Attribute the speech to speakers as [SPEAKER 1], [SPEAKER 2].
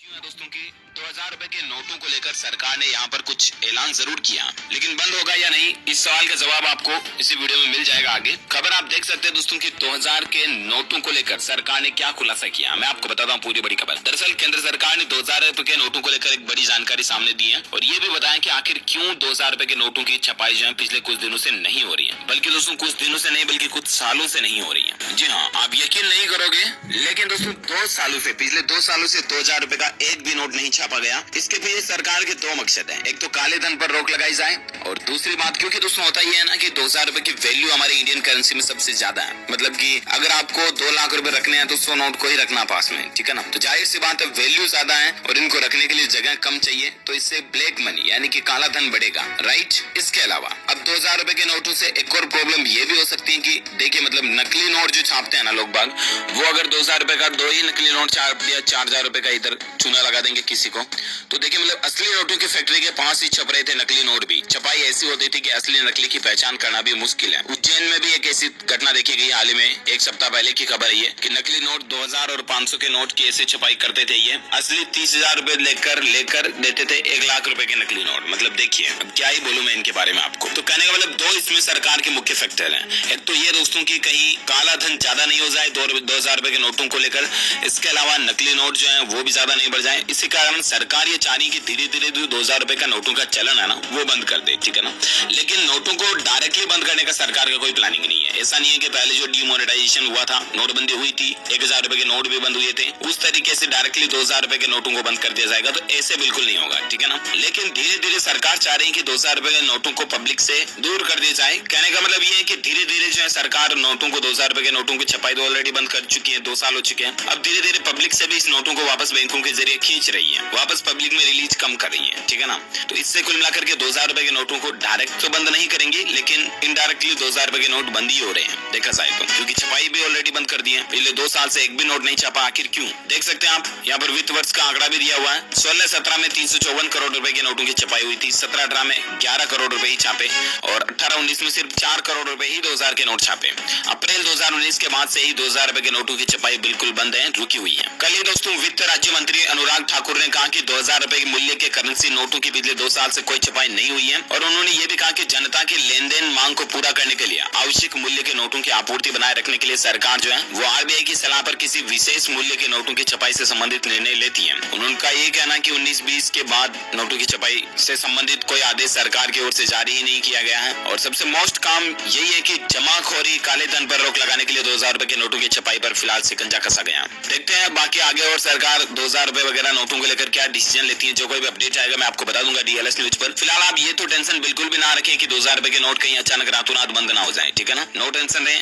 [SPEAKER 1] जी हाँ दोस्तों की 2000 रुपए के नोटों को लेकर सरकार ने यहाँ पर कुछ ऐलान जरूर किया, लेकिन बंद होगा या नहीं इस सवाल का जवाब आपको इसी वीडियो में मिल जाएगा। आगे खबर आप देख सकते हैं दोस्तों की 2000 के नोटों को लेकर सरकार ने क्या खुलासा किया, मैं आपको बताता हूँ पूरी बड़ी खबर। दरअसल केंद्र सरकार ने 2000 रुपए के नोटों को लेकर एक बड़ी जानकारी सामने दी है और ये भी बताया कि आखिर क्यों 2000 रुपए के नोटों की छपाई जो है पिछले कुछ दिनों से नहीं हो रही है, बल्कि दोस्तों कुछ दिनों से नहीं बल्कि कुछ सालों से नहीं हो रही है। जी हाँ, आप यकीन नहीं करोगे, लेकिन दोस्तों 2 सालों से पिछले 2 सालों से 2000 रुपए का एक भी नोट नहीं छापा गया। इसके पीछे सरकार के 2 मकसद हैं। एक तो काले धन पर रोक लगाई जाए और दूसरी बात क्योंकि दोस्तों होता ही है ना कि 2000 रुपए की वैल्यू हमारी इंडियन करेंसी में सबसे ज्यादा है। मतलब कि अगर आपको 2 लाख रुपए रखने हैं तो 100 नोट को ही रखना पास में, ठीक है ना। तो जाहिर सी बात है वैल्यू ज्यादा है और इनको रखने के लिए जगह कम चाहिए, तो इससे ब्लैक मनी यानी कि काला धन बढ़ेगा, राइट। इसके अलावा अब 2000 रुपए के नोटों से एक और प्रॉब्लम ये भी हो सकती है कि देखिए मतलब नकली नोट जो छापते हैं ना लोग बाग, वो अगर 2000 रुपए का 2 ही नकली नोट छाप दिया, 4000 रुपए का इधर चूना लगा देंगे किसी को, तो देखिए मतलब असली नोटों की फैक्ट्री के पास ही छप रहे थे नकली नोट भी। छपाई ऐसी होती थी कि असली नकली की पहचान करना भी मुश्किल है। उज्जैन में भी एक ऐसी घटना देखी गई हाल ही में, एक सप्ताह पहले की खबर है कि नकली नोट 2000 और 500 के नोट की ऐसे छपाई करते थे। ये असली 30,000 रुपए लेकर देते थे 1 लाख रुपए के नकली नोट। मतलब देखिए अब क्या ही बोलूं मैं इनके बारे में आपको। तो कहने का मतलब 2 इसमें सरकार के मुख्य फैक्टर हैं। एक तो ये दोस्तों की कहीं काला धन ज्यादा नहीं हो जाए 2000 रुपए के नोटों को लेकर, इसके अलावा नकली नोट जो है वो भी ज्यादा नहीं बढ़ जाए। इसी कारण सरकार ये चाह रही है कि धीरे धीरे 2000 रुपए का नोटों का चलन है ना वो बंद कर दे, ठीक है ना। लेकिन नोटों को डायरेक्टली बंद करने का सरकार का कोई प्लानिंग नहीं है। ऐसा नहीं है कि पहले जो डीमोनेटाइजेशन हुआ था, नोटबंदी हुई थी, 1000 रुपए के नोट भी बंद हुए थे, उस तरीके से डायरेक्टली 2000 रुपए के नोटों को बंद कर दिया जाएगा, तो ऐसे बिल्कुल नहीं होगा, ठीक है ना। लेकिन धीरे धीरे सरकार चाह रही है कि 2000 रुपए के नोटों को पब्लिक से दूर कर दिया जाए। कहने का मतलब ये है कि धीरे धीरे जो है सरकार नोटों को 2000 रुपए के नोटों की छपाई तो ऑलरेडी बंद कर चुकी है, 2 साल हो चुके हैं। अब धीरे धीरे पब्लिक से भी इस नोटों को वापस बैंकों के जरिए खींच रही है, वापस पब्लिक में रिलीज कम कर रही है, ठीक है ना। तो इससे कुल मिलाकर के 2000 रुपए के नोटों को डायरेक्ट तो बंद नहीं करेंगे, लेकिन इनडायरेक्टली 2000 रुपए के नोट बंद ही हो रहे हैं देखा जाए तो, क्योंकि छपाई भी ऑलरेडी बंद कर दी है। पिछले 2 साल से एक भी नोट नहीं छापा, आखिर क्यों? देख सकते हैं आप यहाँ पर वित्त वर्ष का आंकड़ा भी दिया हुआ है। 16-17 में 354 करोड़ रुपए के नोटों की छपाई हुई थी, 17-18 में 11 करोड़ रुपए ही छापे और 18-19 में सिर्फ 4 करोड़ रुपए ही 2000 के नोट छापे। अप्रैल 2019 के बाद से ही 2000 रुपए के नोटों की छपाई बिल्कुल बंद है, रुकी हुई है। कल ही दोस्तों वित्त राज्य मंत्री अनुराग ठाकुर ने कहा कि 2000 रुपए के मूल्य के करेंसी नोटों की पिछले 2 साल से कोई छपाई नहीं हुई है और उन्होंने ये भी कहा कि जनता की लेन देन मांग को पूरा करने के लिए आवश्यक मूल्य के नोटों की आपूर्ति बनाए रखने के लिए सरकार जो है वो आरबीआई की सलाह पर किसी विशेष मूल्य के नोटों की छपाई से संबंधित निर्णय लेती है। उनका ये कहना कि 19-20 के बाद नोटों की छपाई से संबंधित कोई आदेश सरकार की ओर से जारी ही नहीं किया गया है और सबसे मोस्ट काम यही है कि जमाखोरी काले धन पर रोक लगाने के लिए 2000 रुपए के नोटों की छपाई पर फिलहाल शिकंजा कसा गया। देखते हैं बाकी आगे और सरकार 2000 रुपए वगैरह नोटों को लेकर क्या डिसीजन लेती है। जो कोई भी अपडेट आएगा मैं आपको बता दूंगा डीएलएस न्यूज पर। फिलहाल आप ये तो टेंशन बिल्कुल भी ना रखें कि 2000 रुपए के नोट कहीं अचानक रातों रात बंद ना हो जाए, ठीक है ना। नो टेंशन रहे।